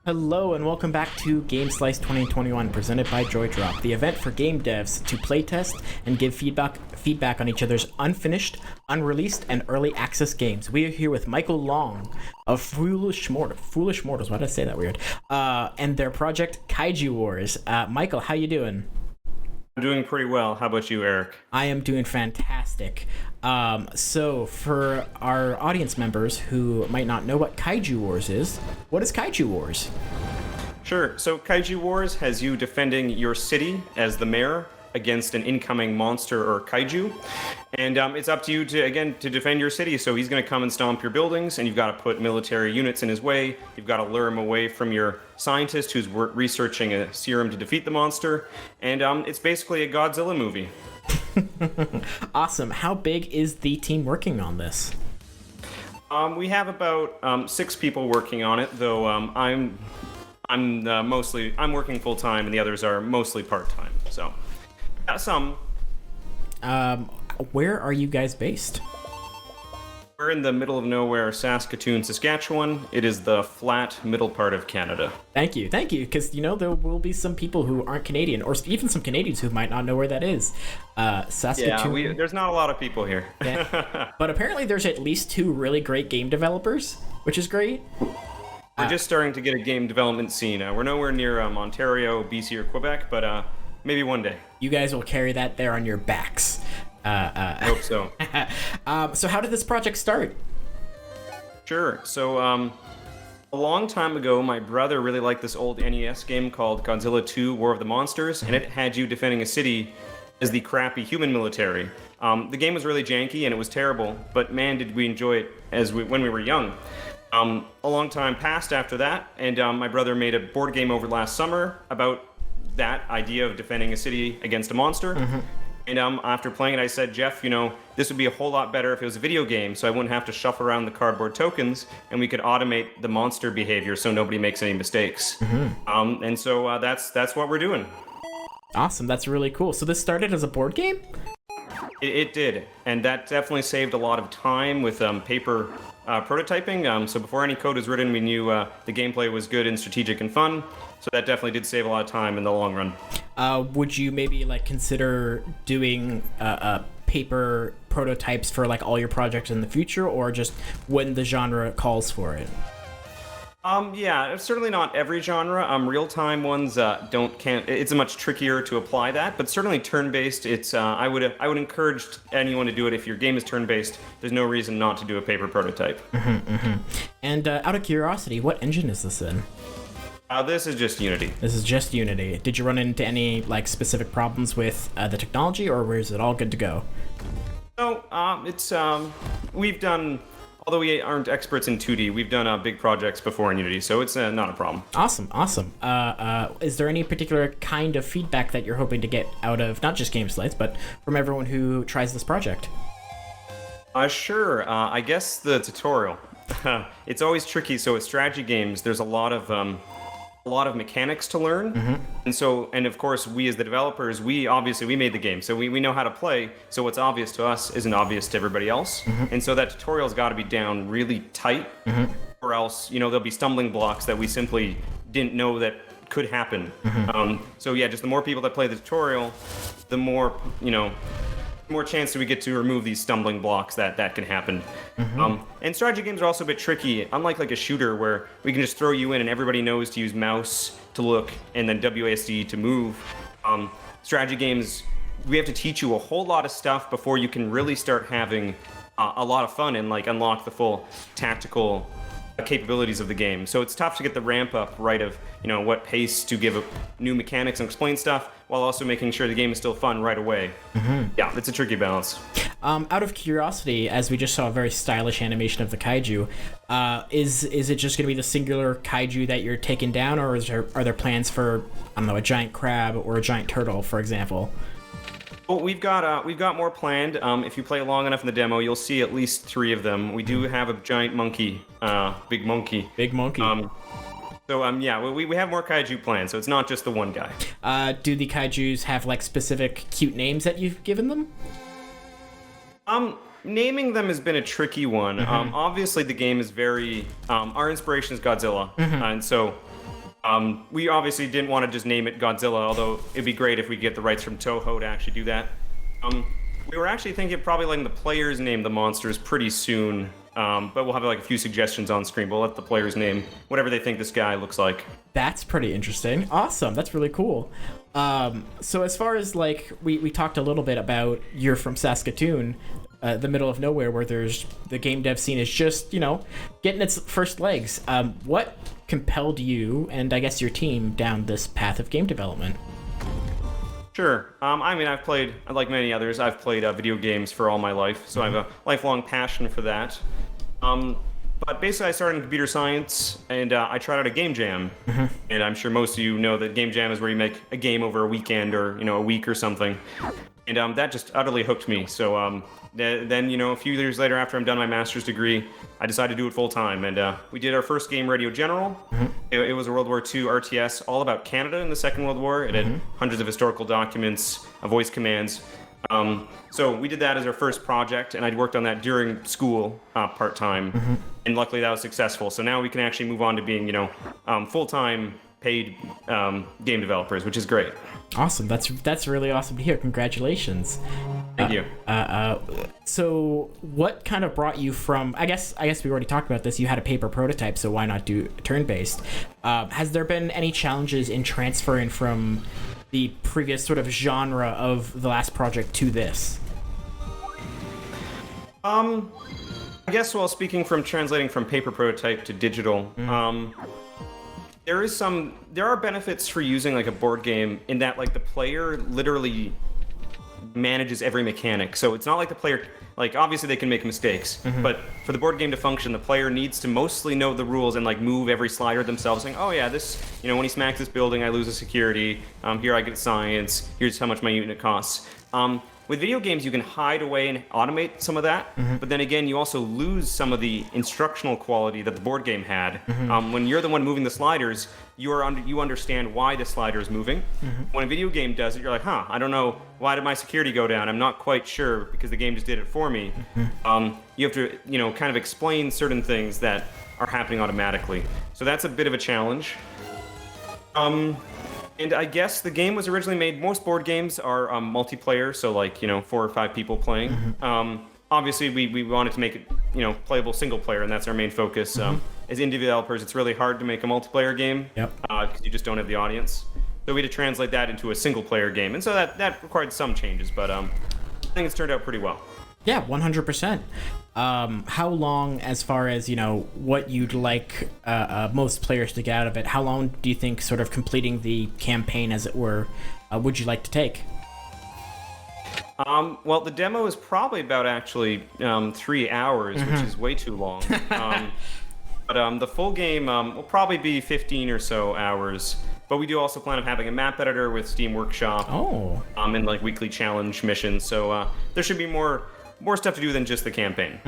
Hello and welcome back to Game Slice 2021, presented by JoyDrop, the event for game devs to playtest and give feedback on each other's unfinished, unreleased, and early access games. We are here with Michael Long of Foolish Mortals. Why did I say that weird? And their project Kaiju Wars. Michael, how you doing? I'm doing pretty well. How about you, Eric? I am doing fantastic. So for our audience members who might not know what Kaiju Wars is, what is Kaiju Wars? Sure. So Kaiju Wars has you defending your city as the mayor against an incoming monster or kaiju, and it's up to you to defend your city. So he's going to come and stomp your buildings, and you've got to put military units in his way. You've got to lure him away from your scientist who's researching a serum to defeat the monster, and it's basically a Godzilla movie. Awesome. How big is the team working on this? We have about 6 people working on it, though I'm working full time, and the others are mostly part time. So. Some. Where are you guys based? We're in the middle of nowhere, Saskatoon, Saskatchewan. It is the flat middle part of Canada. Thank you, because there will be some people who aren't Canadian, or even some Canadians who might not know where that is. Saskatoon. Yeah, there's not a lot of people here. Yeah. But apparently there's at least 2 really great game developers, which is great. We're just starting to get a game development scene. We're nowhere near Ontario, BC, or Quebec, but maybe one day. You guys will carry that there on your backs. I hope so. So how did this project start? Sure. So a long time ago, my brother really liked this old NES game called Godzilla 2 War of the Monsters, and it had you defending a city as the crappy human military. The game was really janky, and it was terrible, but man, did we enjoy it when we were young. A long time passed after that, and my brother made a board game over last summer about that idea of defending a city against a monster. Mm-hmm. And after playing it, I said, Jeff, this would be a whole lot better if it was a video game, so I wouldn't have to shuffle around the cardboard tokens, and we could automate the monster behavior so nobody makes any mistakes. Mm-hmm. And so that's what we're doing. Awesome, that's really cool. So this started as a board game? It did, and that definitely saved a lot of time with paper prototyping. So before any code was written, we knew the gameplay was good and strategic and fun. So that definitely did save a lot of time in the long run. Would you maybe consider doing paper prototypes for all your projects in the future, or just when the genre calls for it? Yeah, it's certainly not every genre. Real-time ones can't. It's much trickier to apply that, but certainly turn-based. It's I would encourage anyone to do it. If your game is turn-based, there's no reason not to do a paper prototype. Mm-hmm, mm-hmm. And out of curiosity, what engine is this in? This is just Unity. This is just Unity. Did you run into any specific problems with the technology, or is it all good to go? No, it's we've done. Although we aren't experts in 2D, we've done big projects before in Unity, so it's not a problem. Awesome. Is there any particular kind of feedback that you're hoping to get out of not just Game Slice, but from everyone who tries this project? Sure. I guess the tutorial. It's always tricky. So with strategy games, there's a lot of mechanics to learn. Mm-hmm. And of course, we as the developers, we made the game, so we know how to play, so what's obvious to us isn't obvious to everybody else. Mm-hmm. And so that tutorial's got to be down really tight. Mm-hmm. Or else there'll be stumbling blocks that we simply didn't know that could happen. Mm-hmm. So yeah, just the more people that play the tutorial, the more chance do we get to remove these stumbling blocks that can happen. Mm-hmm. And strategy games are also a bit tricky, unlike a shooter where we can just throw you in and everybody knows to use mouse to look and then WASD to move. Strategy games, we have to teach you a whole lot of stuff before you can really start having a lot of fun and unlock the full tactical capabilities of the game. So it's tough to get the ramp up right of what pace to give new mechanics and explain stuff while also making sure the game is still fun right away. Mm-hmm. Yeah, it's a tricky balance. Out of curiosity, as we just saw a very stylish animation of the kaiju, is it just going to be the singular kaiju that you're taking down, or are there plans for a giant crab or a giant turtle, for example? Well, we've got more planned. If you play long enough in the demo, you'll see at least 3 of them. We do have a giant monkey, big monkey. Big monkey. Yeah, we have more kaiju planned, so it's not just the one guy. Do the kaijus have specific cute names that you've given them? Naming them has been a tricky one. Mm-hmm. Obviously, the game is very. Our inspiration is Godzilla, and so We obviously didn't want to just name it Godzilla, although it'd be great if we get the rights from Toho to actually do that. We were actually thinking of probably letting the players name the monsters pretty soon, but we'll have like a few suggestions on screen. We'll let the players name whatever they think this guy looks like. That's pretty interesting. Awesome. That's really cool. So as far as like we talked a little bit about you're from Saskatoon, the middle of nowhere, where there's the game dev scene is just getting its first legs. What compelled you and I guess your team down this path of game development? Sure. I mean, I've played, like many others, I've played video games for all my life, so I have a lifelong passion for that. But basically, I started in computer science, and I tried out a game jam. And I'm sure most of you know that game jam is where you make a game over a weekend or a week or something. And that just utterly hooked me. So then a few years later, after I'm done my master's degree, I decided to do it full time. And we did our first game, Radio General. It was a World War II RTS, all about Canada in the Second World War. It had hundreds of historical documents, voice commands. So we did that as our first project, and I'd worked on that during school part-time, and luckily that was successful. So now we can actually move on to being, full-time paid game developers, which is great. Awesome. That's really awesome to hear. Congratulations. Thank you. So what kind of brought you from, I guess we already talked about this, you had a paper prototype, so why not do turn-based? Has there been any challenges in transferring from the previous sort of genre of the last project to this? I guess while speaking from translating from paper prototype to digital, there are benefits for using like a board game in that like the player literally manages every mechanic. So it's not like the player, like obviously they can make mistakes, but for the board game to function, the player needs to mostly know the rules and like move every slider themselves, saying, oh yeah, this, when he smacks this building, I lose a security. Here I get science. Here's how much my unit costs. With video games, you can hide away and automate some of that, but then again, you also lose some of the instructional quality that the board game had. When you're the one moving the sliders, you understand why the slider is moving. When a video game does it, you're like, I don't know, why did my security go down? I'm not quite sure because the game just did it for me. You have to, kind of explain certain things that are happening automatically. So that's a bit of a challenge. And I guess the game was originally made, most board games are multiplayer, so like, 4 or 5 people playing. Obviously, we wanted to make it, playable single player, and that's our main focus. As indie developers, it's really hard to make a multiplayer game because you just don't have the audience. So we had to translate that into a single player game, and so that required some changes, but I think it's turned out pretty well. Yeah, 100%. How long, as far as, what you'd like most players to get out of it, how long do you think sort of completing the campaign, as it were, would you like to take? Well, the demo is probably about actually 3 hours, which is way too long. But the full game will probably be 15 or so hours. But we do also plan on having a map editor with Steam Workshop. And like weekly challenge missions. So there should be more stuff to do than just the campaign.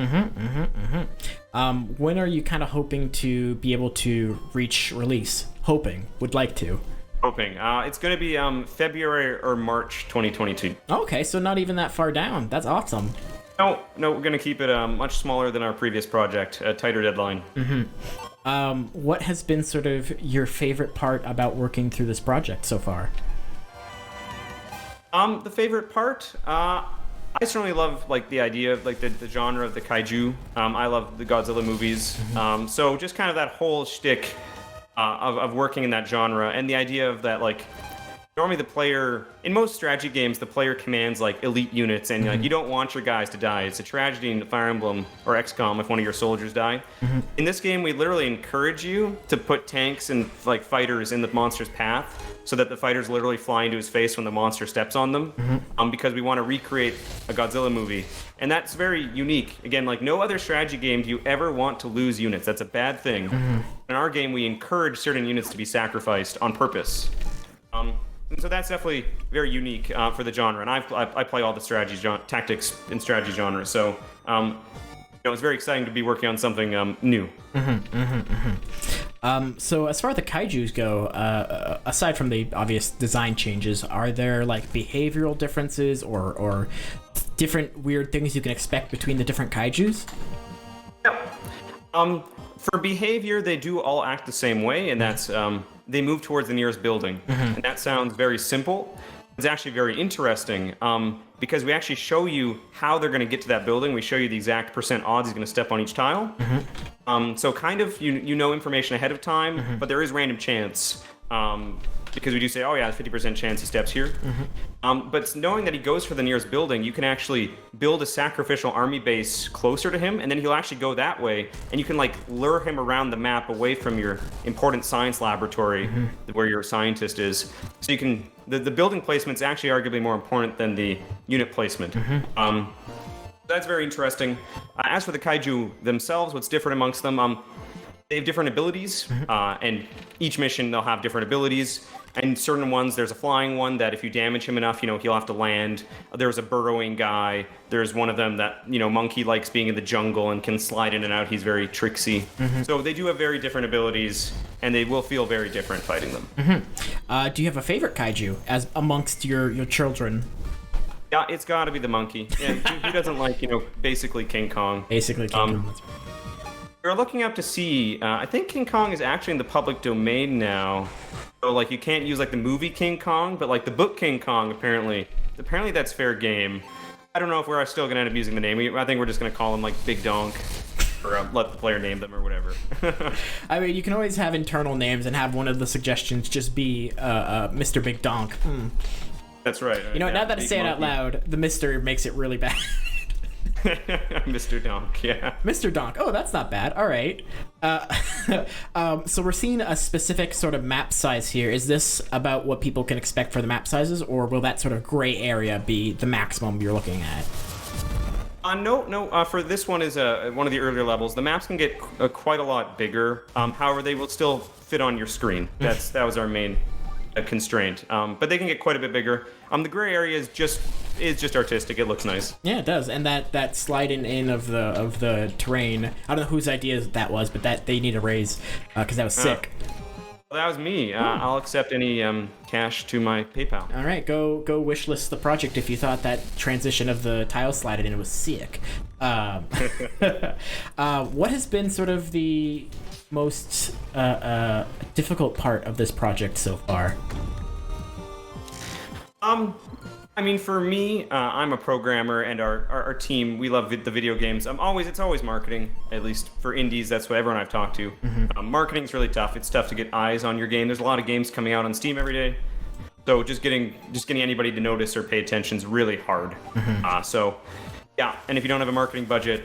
When are you kind of hoping to be able to reach release? Would like to. Hoping. It's going to be February or March 2022. Okay, so not even that far down. That's awesome. No, we're going to keep it much smaller than our previous project, a tighter deadline. What has been sort of your favorite part about working through this project so far? The favorite part? I certainly love like the idea of like the genre of the kaiju. I love the Godzilla movies. So just kind of that whole shtick of working in that genre, and the idea of that, like, normally the player, in most strategy games, the player commands like elite units, and like you don't want your guys to die. It's a tragedy in Fire Emblem or XCOM if one of your soldiers die. In this game, we literally encourage you to put tanks and like fighters in the monster's path, so that the fighters literally fly into his face when the monster steps on them, because we want to recreate a Godzilla movie. And that's very unique. Again, like no other strategy game do you ever want to lose units. That's a bad thing. In our game, we encourage certain units to be sacrificed on purpose. And so that's definitely very unique for the genre. And I play all the tactics and strategy genres. So it's very exciting to be working on something new. So as far as the kaijus go, aside from the obvious design changes, are there like behavioral differences or different weird things you can expect between the different kaijus? Yep. For behavior, they do all act the same way, and that's they move towards the nearest building. And that sounds very simple. It's actually very interesting because we actually show you how they're going to get to that building. We show you the exact % odds he's going to step on each tile. So kind of you know information ahead of time, but there is random chance. Because we do say, oh yeah, 50% chance he steps here. But knowing that he goes for the nearest building, you can actually build a sacrificial army base closer to him, and then he'll actually go that way, and you can like lure him around the map away from your important science laboratory where your scientist is. So you can, the building placement's actually arguably more important than the unit placement. That's very interesting. As for the kaiju themselves, what's different amongst them, they have different abilities, and each mission they'll have different abilities. And certain ones, there's a flying one that if you damage him enough, he'll have to land. There's a burrowing guy. There's one of them that, Monkey likes being in the jungle and can slide in and out. He's very tricksy. So they do have very different abilities, and they will feel very different fighting them. Do you have a favorite kaiju as amongst your children? Yeah, it's got to be the monkey. Yeah, who doesn't like, basically King Kong? Basically King Kong. We're looking up to see, I think King Kong is actually in the public domain now. So, you can't use, the movie King Kong, but, the book King Kong, apparently that's fair game. I don't know if we're still going to end up using the name. I think we're just going to call him, Big Donk, or let the player name them or whatever. I mean, you can always have internal names and have one of the suggestions just be Mr. Big Donk. That's right. Now that I say it out loud, the Mr. makes it really bad. Mr. Donk, yeah. Mr. Donk. Oh, that's not bad. All right. So we're seeing a specific sort of map size here. Is this about what people can expect for the map sizes, or will that sort of gray area be the maximum you're looking at? No. For this one is one of the earlier levels. The maps can get quite a lot bigger. However, they will still fit on your screen. That was our main constraint. But they can get quite a bit bigger. The gray area is just artistic. It looks nice. Yeah, it does. And that sliding in of the terrain, I don't know whose idea that was, but that they need a raise because that was sick. Well, that was me. I'll accept any cash to my PayPal. All right, go wishlist the project if you thought that transition of the tile sliding in was sick. What has been sort of the most difficult part of this project so far? For me, I'm a programmer, and our team, we love the video games. It's always marketing. At least for indies, that's what everyone I've talked to. Marketing's really tough. It's tough to get eyes on your game. There's a lot of games coming out on Steam every day, so just getting anybody to notice or pay attention is really hard. Yeah, and if you don't have a marketing budget,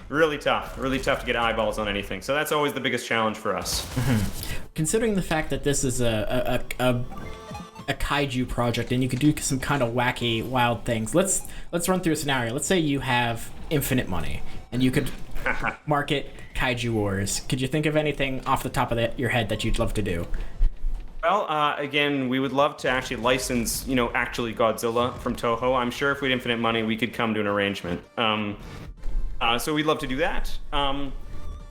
really tough to get eyeballs on anything. So that's always the biggest challenge for us. Considering the fact that this is a kaiju project and you could do some kind of wacky, wild things, let's run through a scenario. Let's say you have infinite money and you could market Kaiju Wars. Could you think of anything off the top of your head that you'd love to do? Well, again, we would love to actually license, actually Godzilla from Toho. I'm sure if we had infinite money, we could come to an arrangement. So we'd love to do that.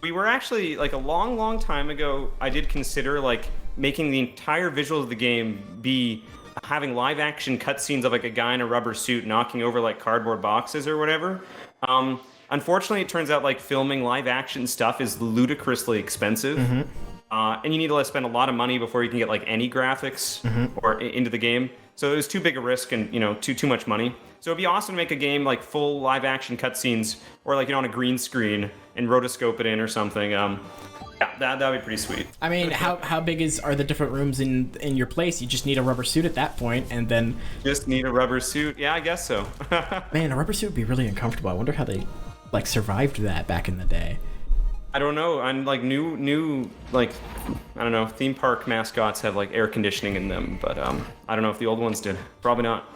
We were actually, a long, long time ago, I did consider, making the entire visuals of the game be having live-action cutscenes of, a guy in a rubber suit knocking over, cardboard boxes or whatever. Unfortunately, it turns out, filming live-action stuff is ludicrously expensive. And you need to spend a lot of money before you can get any graphics or into the game. So it was too big a risk and too much money. So it'd be awesome to make a game full live action cutscenes or on a green screen and rotoscope it in or something. Yeah, that'd be pretty sweet. I mean, how big are the different rooms in your place? You just need a rubber suit at that point, and then just need a rubber suit. Yeah, I guess so. Man, a rubber suit would be really uncomfortable. I wonder how they survived that back in the day. I don't know. And new I don't know, theme park mascots have air conditioning in them, but I don't know if the old ones did. Probably not.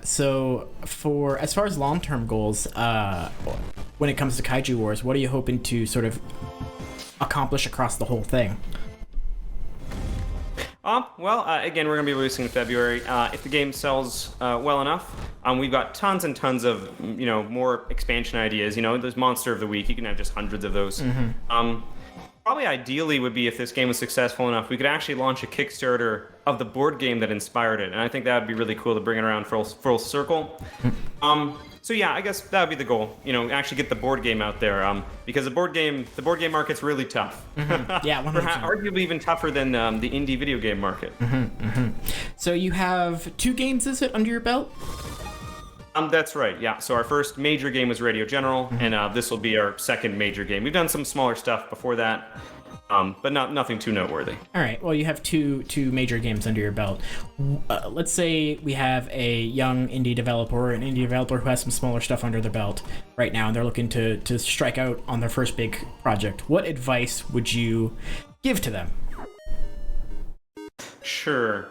So for as far as long-term goals, when it comes to Kaiju Wars, what are you hoping to sort of accomplish across the whole thing? Again, we're going to be releasing in February. If the game sells well enough, we've got tons and tons of, more expansion ideas. There's Monster of the Week. You can have just hundreds of those. Probably ideally would be if this game was successful enough, we could actually launch a Kickstarter of the board game that inspired it. And I think that would be really cool to bring it around full circle. So yeah, I guess that would be the goal. Actually get the board game out there. Because the board game market's really tough. Yeah, 100%. Arguably even tougher than the indie video game market. So you have 2 games, is it, under your belt? That's right. Yeah. So our first major game was Radio General, and this will be our second major game. We've done some smaller stuff before that. But nothing too noteworthy. All right. Well, you have two major games under your belt. Let's say we have a young indie developer, an indie developer who has some smaller stuff under their belt right now, and they're looking to strike out on their first big project. What advice would you give to them? Sure.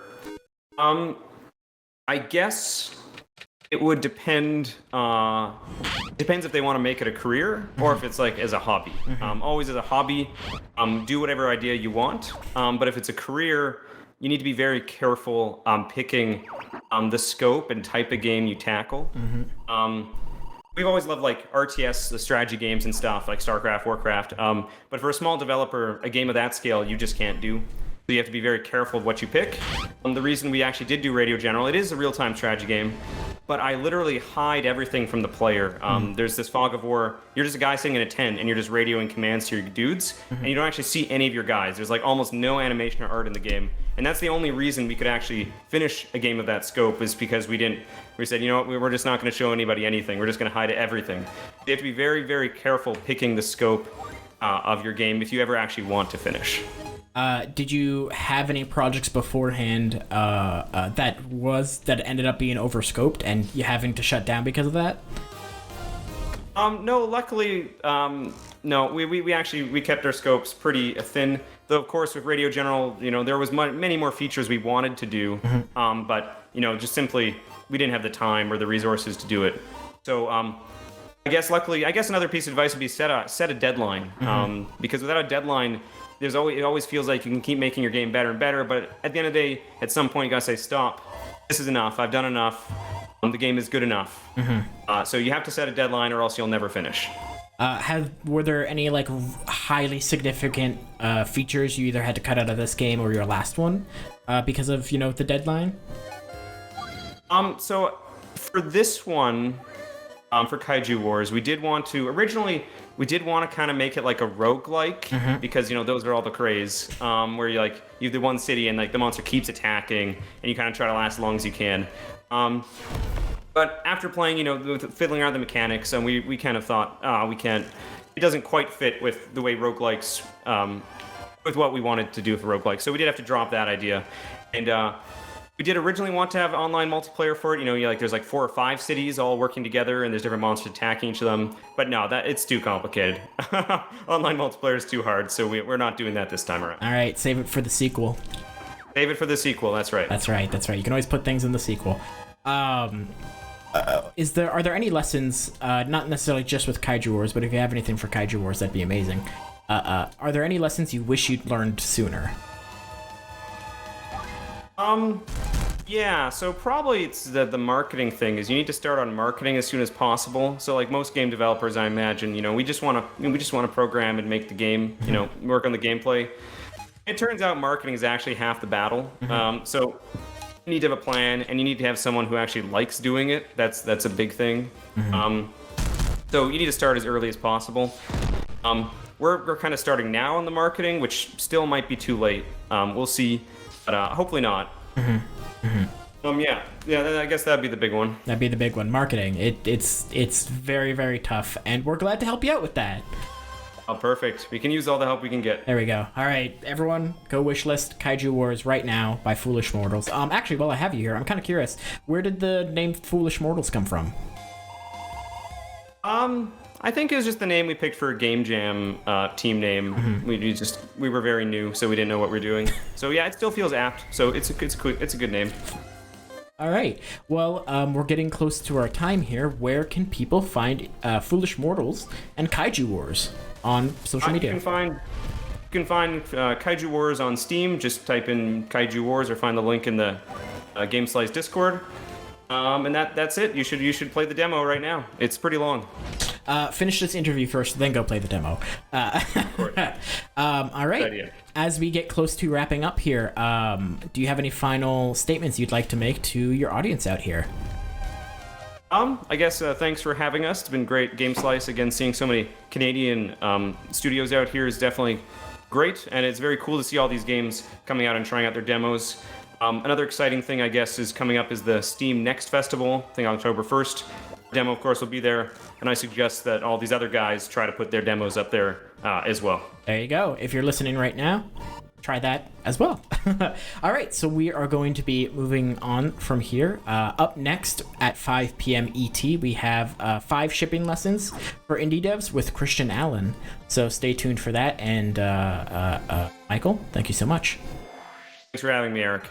I guess it would depend. Depends if they want to make it a career or if it's like as a hobby. Always as a hobby, do whatever idea you want. But if it's a career, you need to be very careful picking the scope and type of game you tackle. We've always loved like RTS, the strategy games and stuff like StarCraft, Warcraft. But for a small developer, a game of that scale, you just can't do. So you have to be very careful of what you pick. The reason we actually did do Radio General, it is a real-time strategy game, but I literally hide everything from the player. There's this fog of war. You're just a guy sitting in a tent, and you're just radioing commands to your dudes, and you don't actually see any of your guys. There's like almost no animation or art in the game, and that's the only reason we could actually finish a game of that scope is because we said, you know what, we're just not going to show anybody anything. We're just going to hide everything. You have to be very, very careful picking the scope of your game if you ever actually want to finish. Did you have any projects beforehand that ended up being overscoped and you having to shut down because of that? No, luckily, no. We kept our scopes pretty thin. Though of course with Radio General, there was many more features we wanted to do, but just simply we didn't have the time or the resources to do it. So I guess another piece of advice would be set a deadline, because without a deadline, it always feels like you can keep making your game better and better, but at the end of the day, at some point you gotta say, stop. This is enough. I've done enough. The game is good enough. So you have to set a deadline, or else you'll never finish. Were there any like highly significant features you either had to cut out of this game or your last one because of the deadline? So for this one, for Kaiju Wars, we did want to kind of make it like a roguelike, because those are all the craze, where you have the one city and like the monster keeps attacking and you kind of try to last as long as you can. But after playing, fiddling around the mechanics, and we kind of thought, we can't. It doesn't quite fit with the way roguelikes, with what we wanted to do for roguelikes. So we did have to drop that idea, and we did originally want to have online multiplayer for it. There's like 4 or 5 cities all working together, and there's different monsters attacking each of them. But no, it's too complicated. Online multiplayer is too hard, so we're not doing that this time around. All right, save it for the sequel. Save it for the sequel. That's right. That's right. You can always put things in the sequel. Are there any lessons, not necessarily just with Kaiju Wars, but if you have anything for Kaiju Wars, that'd be amazing. Are there any lessons you wish you'd learned sooner? Yeah, so probably it's the marketing thing is you need to start on marketing as soon as possible. So like most game developers, I imagine, we just want to program and make the game, work on the gameplay. It turns out marketing is actually half the battle. So you need to have a plan, and you need to have someone who actually likes doing it. That's a big thing. So you need to start as early as possible. We're kind of starting now on the marketing, which still might be too late. We'll see, but hopefully not. Yeah, I guess that'd be the big one. That'd be the big one. Marketing. It's very, very tough, and we're glad to help you out with that. Oh, perfect. We can use all the help we can get. There we go. All right, everyone, go wishlist Kaiju Wars right now by Foolish Mortals. Actually, while I have you here, I'm kind of curious. Where did the name Foolish Mortals come from? I think it was just the name we picked for a Game Jam team name. We were very new, so we didn't know what we were doing. So yeah, it still feels apt. So it's a good name. All right. Well, we're getting close to our time here. Where can people find Foolish Mortals and Kaiju Wars on social media? You can find Kaiju Wars on Steam. Just type in Kaiju Wars or find the link in the Game Slice Discord. And that's it. You should play the demo right now. It's pretty long. Finish this interview first, then go play the demo. All right. As we get close to wrapping up here, do you have any final statements you'd like to make to your audience out here? I guess thanks for having us. It's been great, Game Slice. Again, seeing so many Canadian studios out here is definitely great, and it's very cool to see all these games coming out and trying out their demos. Another exciting thing, I guess, is coming up is the Steam Next Festival, I think October 1st. Demo, of course, will be there, and I suggest that all these other guys try to put their demos up there as well. There you go. If you're listening right now, try that as well. All right, so we are going to be moving on from here. Up next at 5 p.m. ET, we have 5 shipping lessons for indie devs with Christian Allen. So stay tuned for that. And Michael, thank you so much. Thanks for having me, Eric.